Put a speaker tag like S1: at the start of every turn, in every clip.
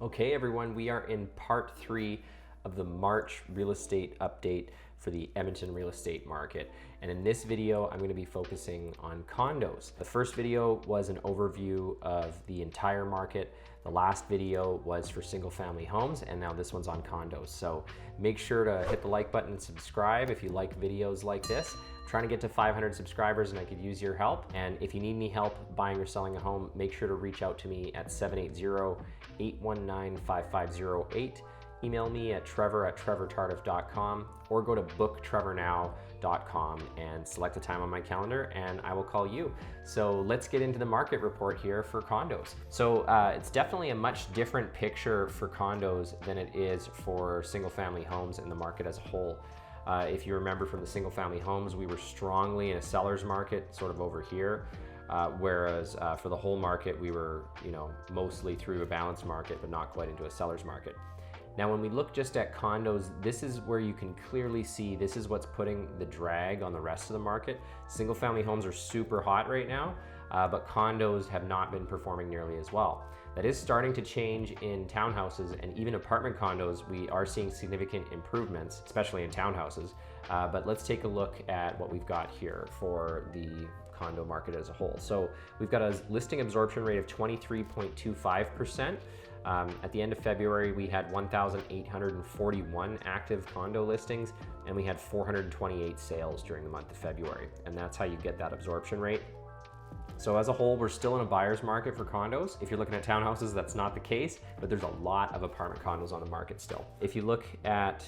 S1: Okay, everyone, we are in part 3 of the March real estate update for the Edmonton real estate market. And in this video, I'm going to be focusing on condos. The first video was an overview of the entire market. The last video was for single family homes, and now this one's on condos. So make sure to hit the like button and subscribe if you like videos like this. I'm trying to get to 500 subscribers and I could use your help. And if you need any help buying or selling a home, make sure to reach out to me at 780-819-5508. Email me at trevor@trevortardif.com or go to booktrevornow.com and select a time on my calendar and I will call you. So let's get into the market report here for condos. So it's definitely a much different picture for condos than it is for single family homes in the market as a whole. If you remember from the single family homes, we were strongly in a seller's market sort of over here. Whereas for the whole market, we were mostly through a balanced market, but not quite into a seller's market. Now, when we look just at condos, this is where you can clearly see this is what's putting the drag on the rest of the market. Single family homes are super hot right now, but condos have not been performing nearly as well. That is starting to change in townhouses and even apartment condos. We are seeing significant improvements, especially in townhouses. But let's take a look at what we've got here for the condo market as a whole. So we've got a listing absorption rate of 23.25%. At the end of February, we had 1,841 active condo listings, and we had 428 sales during the month of February. And that's how you get that absorption rate. So as a whole, we're still in a buyer's market for condos. If you're looking at townhouses, that's not the case, but there's a lot of apartment condos on the market still. If you look at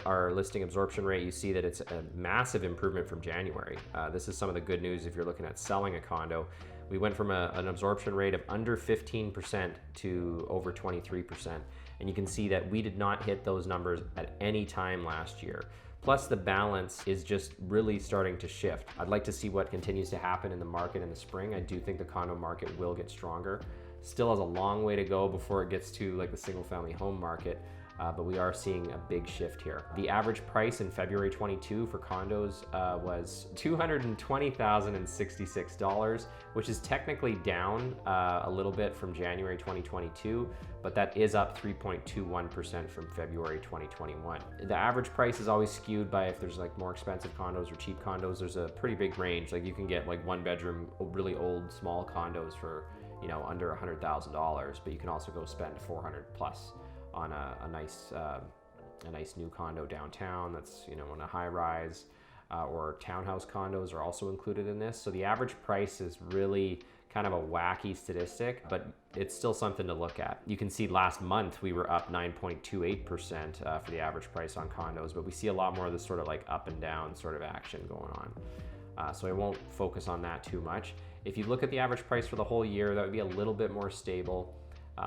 S1: our listing absorption rate, you see that it's a massive improvement from January. This is some of the good news if you're looking at selling a condo. We went from an absorption rate of under 15% to over 23%. And you can see that we did not hit those numbers at any time last year. Plus the balance is just really starting to shift. I'd like to see what continues to happen in the market in the spring. I do think the condo market will get stronger. Still has a long way to go before it gets to like the single family home market. But we are seeing a big shift here. The average price in February 22 for condos was $220,066, which is technically down a little bit from January 2022, but that is up 3.21% from February 2021. The average price is always skewed by if there's like more expensive condos or cheap condos. There's a pretty big range. Like you can get like one bedroom, really old, small condos for under $100,000, but you can also go spend 400 plus on a nice new condo downtown that's in a high rise, or townhouse condos are also included in this. So the average price is really kind of a wacky statistic, but it's still something to look at. You can see last month we were up 9.28% for the average price on condos, but we see a lot more of this sort of like up and down sort of action going on. So I won't focus on that too much. If you look at the average price for the whole year, that would be a little bit more stable.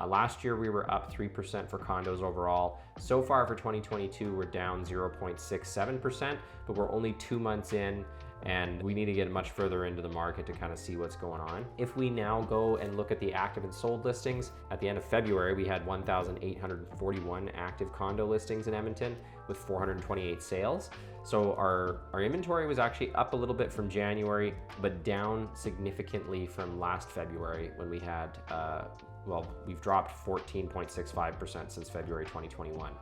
S1: Last year we were up 3% for condos overall. So far for 2022, we're down 0.67%, but we're only 2 months in and we need to get much further into the market to kind of see what's going on. If we now go and look at the active and sold listings, at the end of February, we had 1,841 active condo listings in Edmonton with 428 sales. So our inventory was actually up a little bit from January, but down significantly from last February when we had, we've dropped 14.65% since February 2021.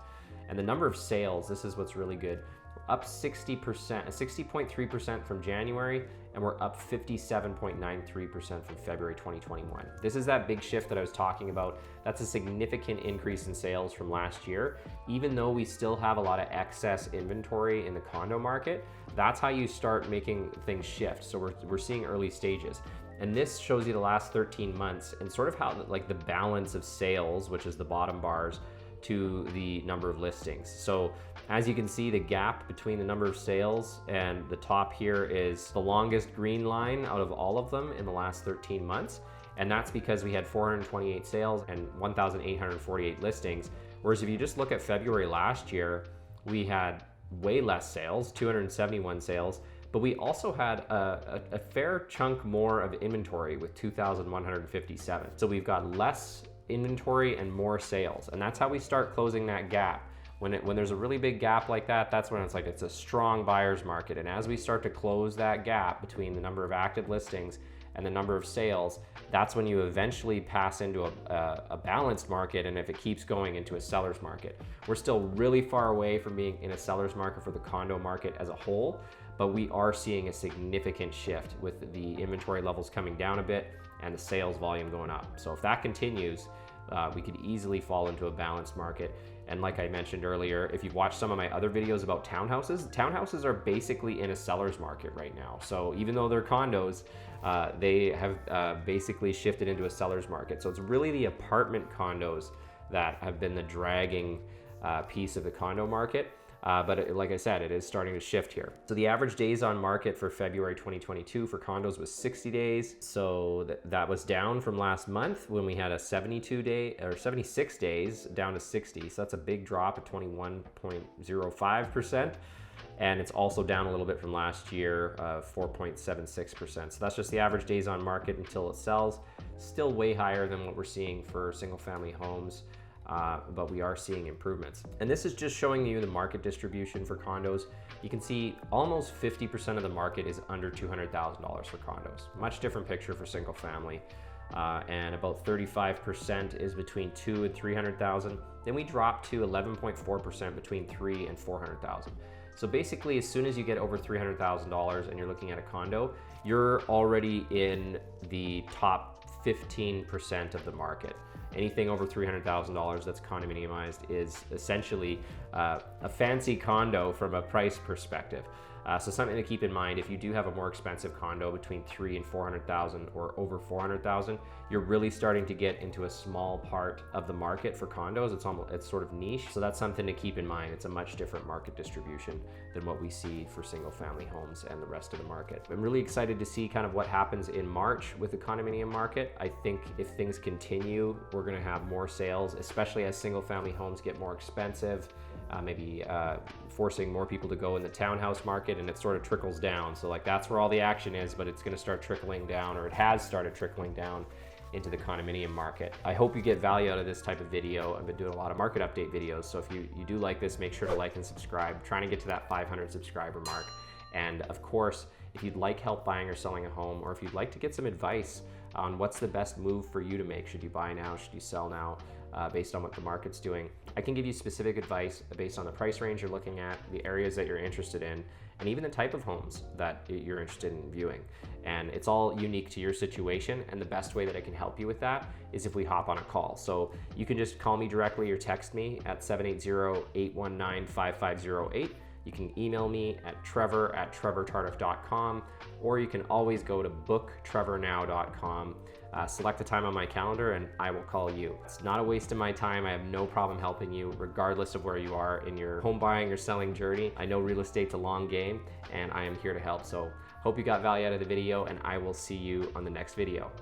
S1: And the number of sales, this is what's really good, up 60.3% from January, and we're up 57.93% from February 2021. This is that big shift that I was talking about. That's a significant increase in sales from last year. Even though we still have a lot of excess inventory in the condo market, that's how you start making things shift. So we're seeing early stages. And this shows you the last 13 months and sort of how like the balance of sales, which is the bottom bars, to the number of listings. So as you can see, the gap between the number of sales and the top here is the longest green line out of all of them in the last 13 months. And that's because we had 428 sales and 1,848 listings. Whereas if you just look at February last year, we had way less sales, 271 sales, but we also had a fair chunk more of inventory with 2,157. So we've got less inventory and more sales. And that's how we start closing that gap. When there's a really big gap like that, that's when it's a strong buyer's market. And as we start to close that gap between the number of active listings and the number of sales, that's when you eventually pass into a balanced market, and if it keeps going, into a seller's market. We're still really far away from being in a seller's market for the condo market as a whole, but we are seeing a significant shift with the inventory levels coming down a bit and the sales volume going up. So if that continues, we could easily fall into a balanced market. And like I mentioned earlier, if you've watched some of my other videos about townhouses are basically in a seller's market right now. So even though they're condos, they have basically shifted into a seller's market. So it's really the apartment condos that have been the dragging piece of the condo market. But like I said, it is starting to shift here. So the average days on market for February 2022 for condos was 60 days. So that was down from last month when we had a 76 days down to 60. So that's a big drop of 21.05%. And it's also down a little bit from last year, 4.76%. So that's just the average days on market until it sells. Still way higher than what we're seeing for single family homes. But we are seeing improvements. And this is just showing you the market distribution for condos. You can see almost 50% of the market is under $200,000 for condos. Much different picture for single family. And about 35% is between $200,000 and $300,000. Then we drop to 11.4% between $300,000 and $400,000. So basically, as soon as you get over $300,000 and you're looking at a condo, you're already in the top 15% of the market. Anything over $300,000 that's condominiumized is essentially a fancy condo from a price perspective. So something to keep in mind, if you do have a more expensive condo between $300,000 and $400,000 or over $400,000, you're really starting to get into a small part of the market for condos. It's sort of niche. So that's something to keep in mind. It's a much different market distribution than what we see for single family homes and the rest of the market. I'm really excited to see kind of what happens in March with the condominium market. I think if things continue, we're going to have more sales, especially as single family homes get more expensive. Maybe forcing more people to go in the townhouse market, and it sort of trickles down. So like that's where all the action is, but it's going to start trickling down, or it has started trickling down into the condominium market. I hope you get value out of this type of video. I've been doing a lot of market update videos, so if you do like this, make sure to like and subscribe. Trying to get to that 500 subscriber mark. And of course, if you'd like help buying or selling a home, or if you'd like to get some advice on what's the best move for you to make, should you buy now, should you sell now, based on what the market's doing, I can give you specific advice based on the price range you're looking at, the areas that you're interested in, and even the type of homes that you're interested in viewing. And it's all unique to your situation, and the best way that I can help you with that is if we hop on a call. So you can just call me directly or text me at 780-819-5508. You can email me at trevor@trevortardif.com, or you can always go to booktrevornow.com, select a time on my calendar, and I will call you. It's not a waste of my time. I have no problem helping you regardless of where you are in your home buying or selling journey. I know real estate's a long game, and I am here to help. So hope you got value out of the video, and I will see you on the next video.